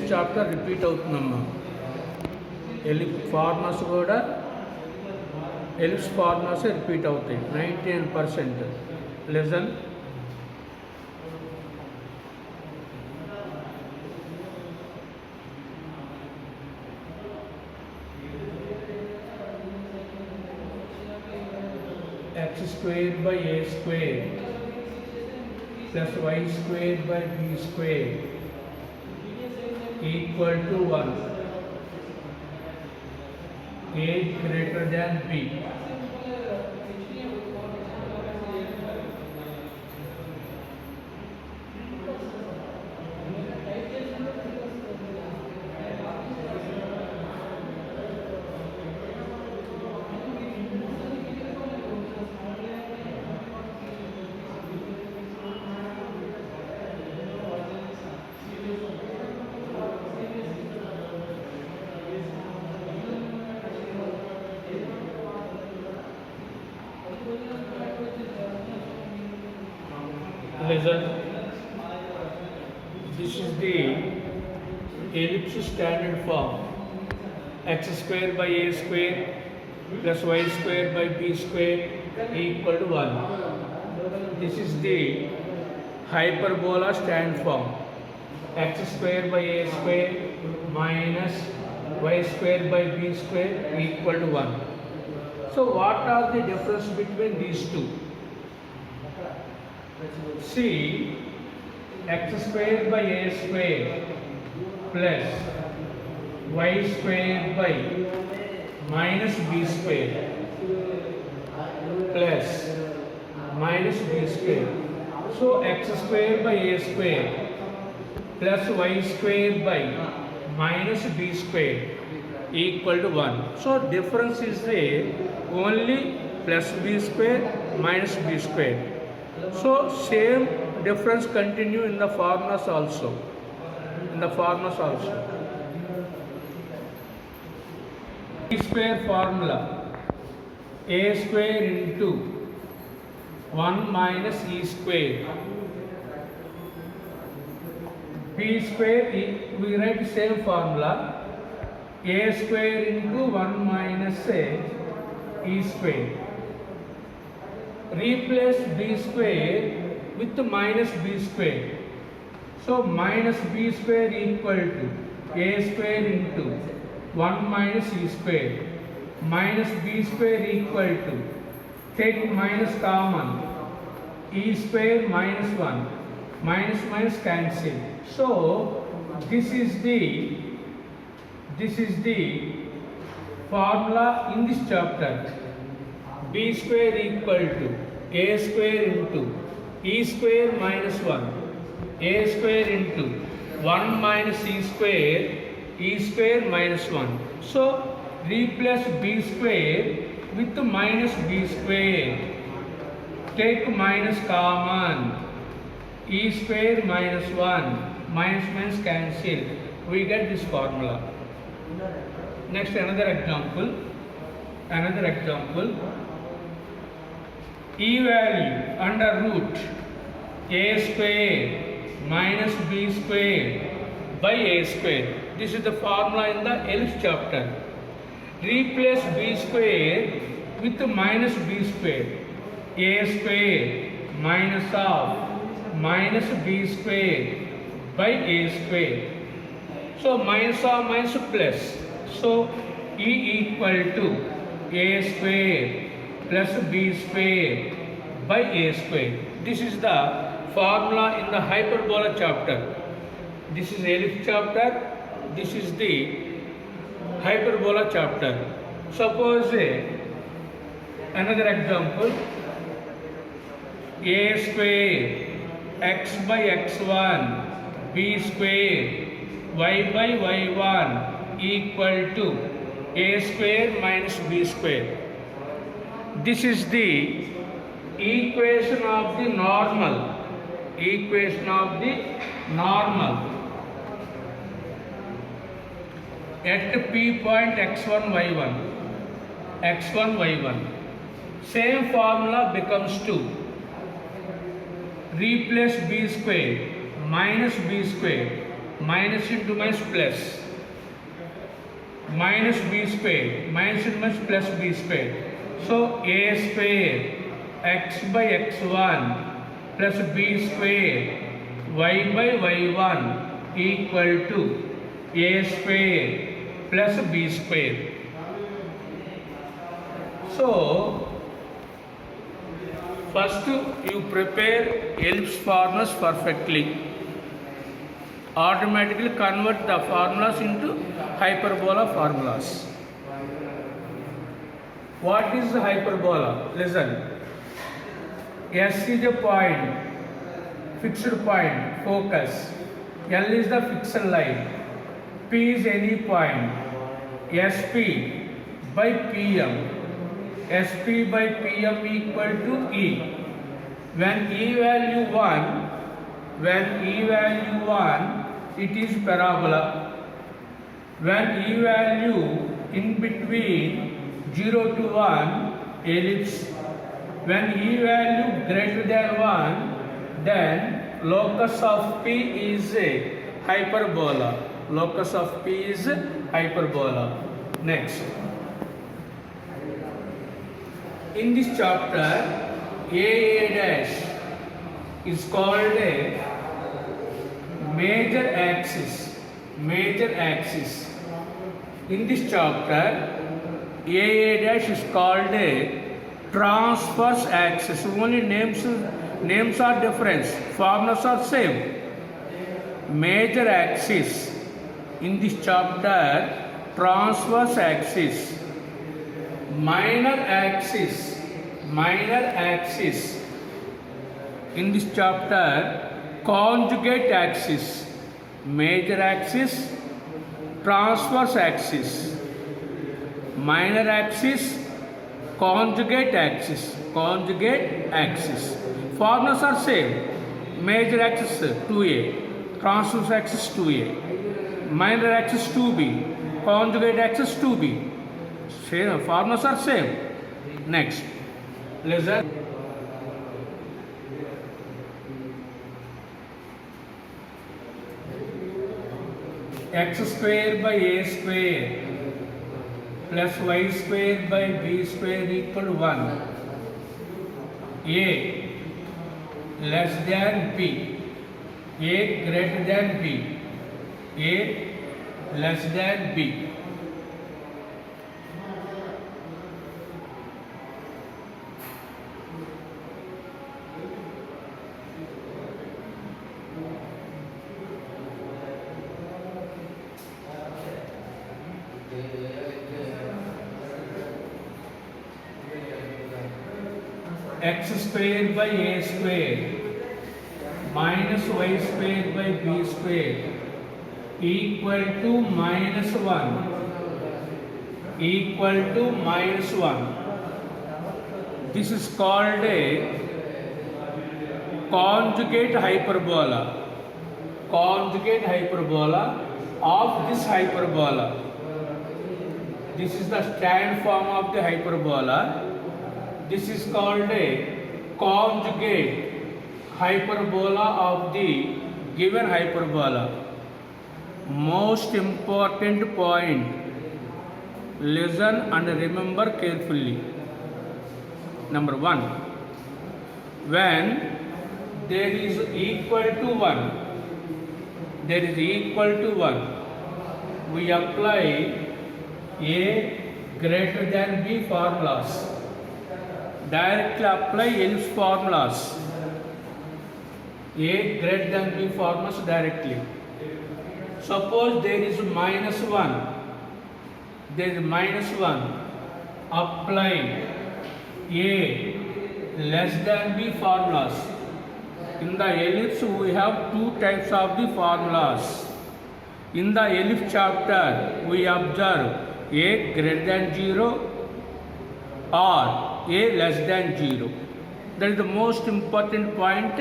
Chapter repeat అవుతుందమ్మా. Formulas కూడా ellipse formulas repeat అవుతాయి 99%. Lesson x squared by a squared plus y squared by b squared equal to 1. A greater than b. Listen, this is the ellipse standard form. X square by a square plus y square by b square equal to 1. This is the hyperbola standard form. X square by a square minus y square by b square equal to 1. So what are the difference between these two? See, x square by a square plus y square by minus b square plus minus b square. So x square by a square plus y square by minus b square equal to 1. So difference is there only plus b square minus b square. So same difference continue in the formulas also. B square formula a square into 1 minus e square. B square we write same formula a square into 1 minus e square. Replace b square with minus b square. So minus b square equal to a square into 1 minus e square minus b square equal to, take minus common, e square minus 1, minus minus cancel. So this is the formula in this chapter. B square equal to a square into e square minus 1, a square into 1 minus e square minus 1. So replace b square with minus b square, take minus common, e square minus 1, minus minus cancel, we get this formula. Next another example. E value under root a square minus b square by a square. This is the formula in the ellipse chapter. Replace b square with minus b square. A square minus of minus b square by a square. So minus of minus plus. So E equal to a square plus b square by a square. This is the formula in the hyperbola chapter. This is ellipse chapter. This is the hyperbola chapter. Suppose another example. A square x by x1 b square y by y1 equal to a square minus b square. This is the equation of the normal. At p point x1 y1. Same formula becomes 2. Replace b square minus b square minus into minus plus, minus b square, minus into minus plus b square. So a square x by x1 plus b square y by y1 equal to a square plus b square. So first you prepare ellipse formulas perfectly. Automatically convert the formulas into hyperbola formulas. What is the hyperbola? Listen. S is a point, fixed point, focus. L is the fixed line. P is any point. SP by PM. SP by PM equal to E. When E value 1, it is parabola. When E value in between 0 to 1, ellipse. When E value greater than 1, then locus of P is a hyperbola. Locus of P is hyperbola. Next. In this chapter, A dash is called a major axis. Major axis. In this chapter, A dash is called a transverse axis. Only names are different. Formulas are same. Major axis. In this chapter, transverse axis. Minor axis. In this chapter, conjugate axis. Major axis, transverse axis. Minor axis, conjugate axis. Formulas are same. Major axis 2a, transverse axis 2a, minor axis 2b, conjugate axis 2b. Same, formulas are same. Next, listen. X square by a square plus y square by b square equal 1. A less than b. A greater than b. A less than b. X square by a square minus y square by b square equal to minus 1. This is called a conjugate hyperbola. Of this hyperbola. This is the stand form of the hyperbola. This is called a conjugate hyperbola of the given hyperbola. Most important point. Listen and remember carefully. Number 1. When there is equal to 1, we apply A greater than B formulas. Directly apply ellipse formulas. A greater than B formulas directly. Suppose there is minus 1. Apply A less than B formulas. In the ellipse we have two types of the formulas. In the ellipse chapter we observe A greater than 0 or A less than 0. That is the most important point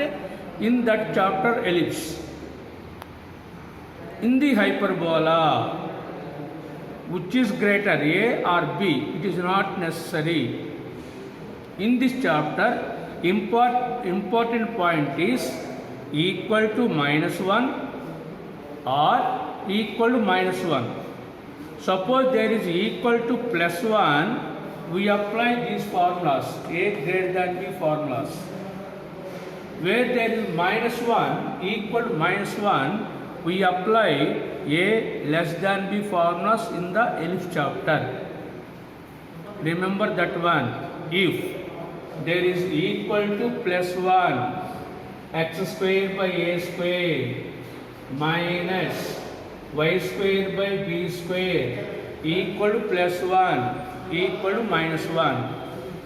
in that chapter ellipse. In the hyperbola, which is greater, A or B, it is not necessary. In this chapter, important point is equal to minus 1 or equal to minus 1. Suppose there is equal to plus 1, we apply these formulas, A greater than B formulas. Where there is minus 1 equal to minus 1, we apply A less than B formulas in the ellipse chapter. Remember that one. If there is equal to plus 1 x square by A square minus y square by B square equal to plus 1 equal to minus 1.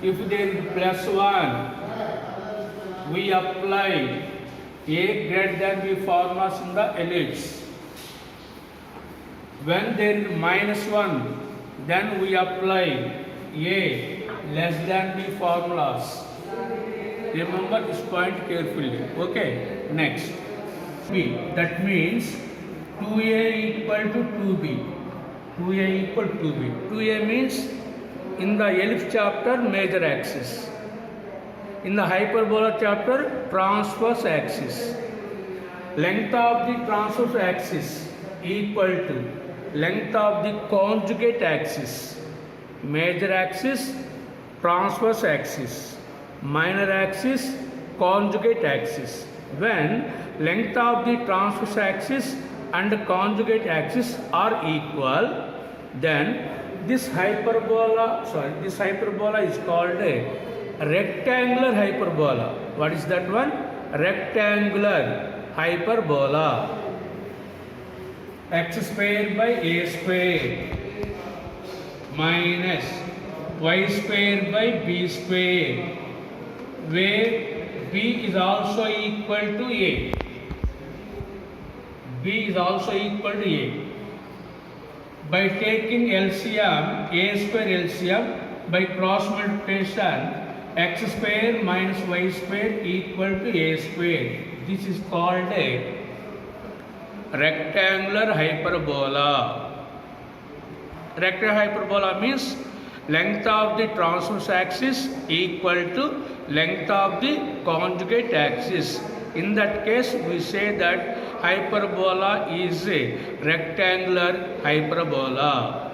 If there is plus 1, we apply A greater than B formulas in the ellipse. When there is minus 1, then we apply A less than B formulas. Remember this point carefully. Okay, next. B. That means 2A equal to 2B. 2A equal to 2B. 2A means in the ellipse chapter major axis. In the hyperbola chapter transverse axis. Length of the transverse axis equal to length of the conjugate axis. Major axis, transverse axis. Minor axis, conjugate axis. When length of the transverse axis and conjugate axis are equal, then this hyperbola is called a rectangular hyperbola. What is that one? Rectangular hyperbola. X square by A square minus y square by B square, where B is also equal to A. B is also equal to A. By taking LCM, A square LCM, by cross multiplication, x square minus y square equal to A square. This is called a rectangular hyperbola. Rectangular hyperbola means length of the transverse axis equal to length of the conjugate axis. In that case, we say that hyperbola is a rectangular hyperbola.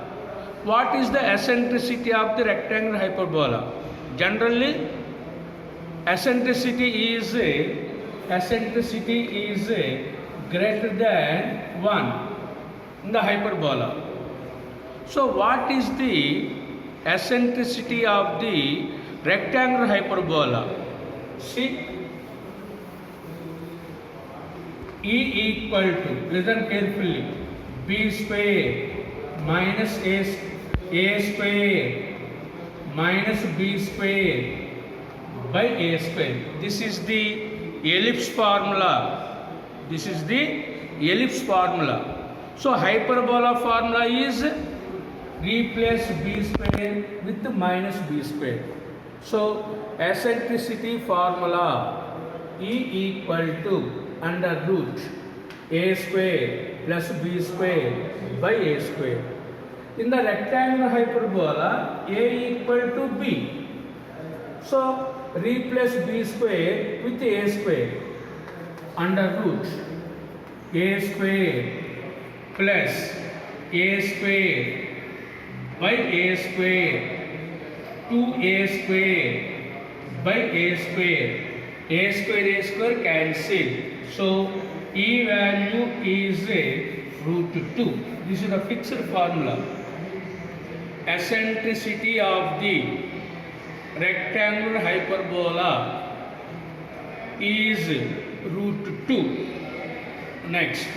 What is the eccentricity of the rectangular hyperbola? Generally, eccentricity is greater than 1 in the hyperbola. So, what is the eccentricity of the rectangular hyperbola? See, E equal to, listen carefully, B square minus A square minus B square by A square. This is the ellipse formula. This is the ellipse formula. So hyperbola formula is replace B square with minus B square. So eccentricity formula E equal to under root A square plus B square by A square. In the rectangular hyperbola, A equal to B. So replace B square with A square under root A square plus A square by A square 2A square by A square. A square cancel. So E value is root 2. This is the fixed formula. Eccentricity of the rectangular hyperbola is root 2. Next,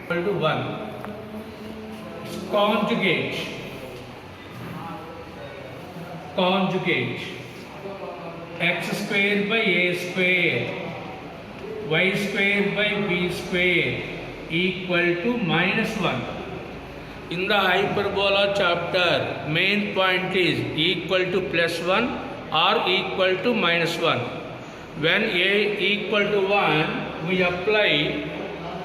equal to 1. Conjugate x square by A square y square by B square equal to minus 1. In the hyperbola chapter, main point is equal to plus 1 or equal to minus 1. When A equal to 1, we apply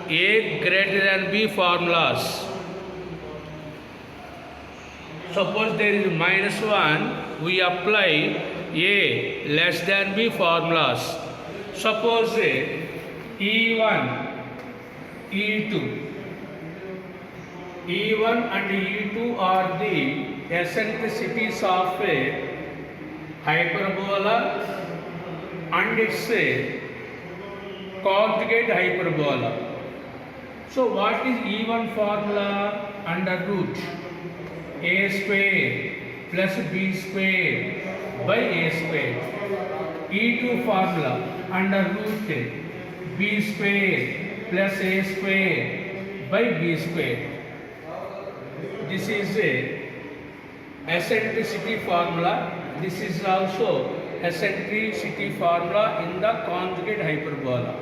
A greater than B formulas. Suppose there is minus 1, we apply A less than B formulas. Suppose E1 E2. E1 and E2 are the eccentricities of a hyperbola and its conjugate hyperbola. So what is E1 formula? Under root a square plus b square by a square. E2 formula under root b square plus a square by b square. This is a eccentricity formula. This is also eccentricity formula in the conjugate hyperbola.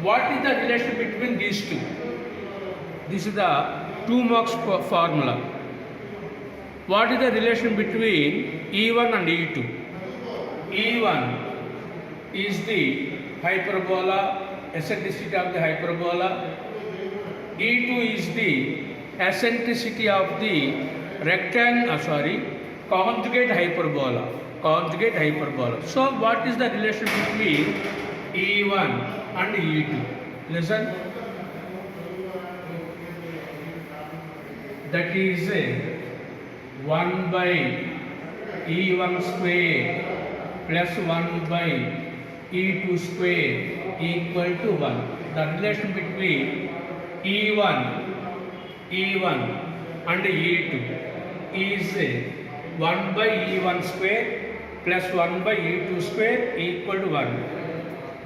What is the relation between these two? This is the 2 marks formula. What is the relation between E1 and E2? E1 is the hyperbola, eccentricity of the hyperbola. E2 is the eccentricity of the conjugate hyperbola. Conjugate hyperbola. So what is the relation between E1 and E2? Listen. That is 1 by E1 square plus 1 by E2 square equal to 1. The relation between E1 and E2 is 1 by E1 square plus 1 by E2 square equal to 1.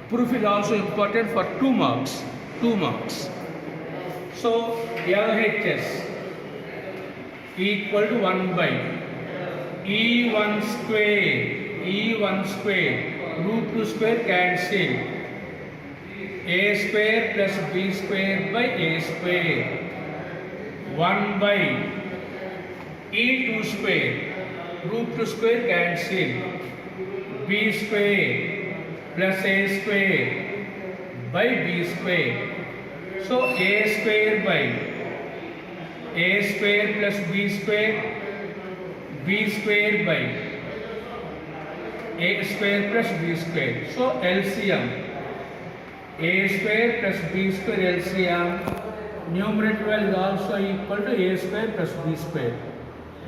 Proof is also important for 2 marks. 2 marks. So LHS equal to 1 by E1 square root 2 square cancel a square plus b square by a square 1 by E2 square root 2 square cancel b square plus a square by b square. So a square by a square plus b square by a square plus b square. So LCM a square plus b square LCM numerator value is also equal to a square plus b square.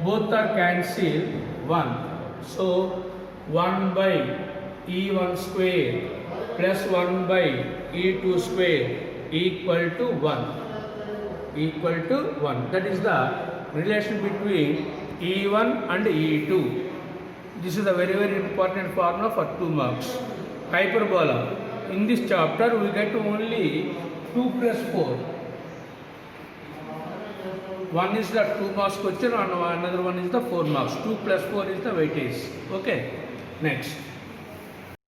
Both are cancelled 1. So 1 by E1 square plus 1 by E2 square equal to 1. Equal to 1. That is the relation between E1 and E2. This is a very important formula for 2 marks. Hyperbola. In this chapter we get only 2 plus 4. One is the 2 marks question and another one is the 4 marks. 2 plus 4 is the weightage. Okay. Next.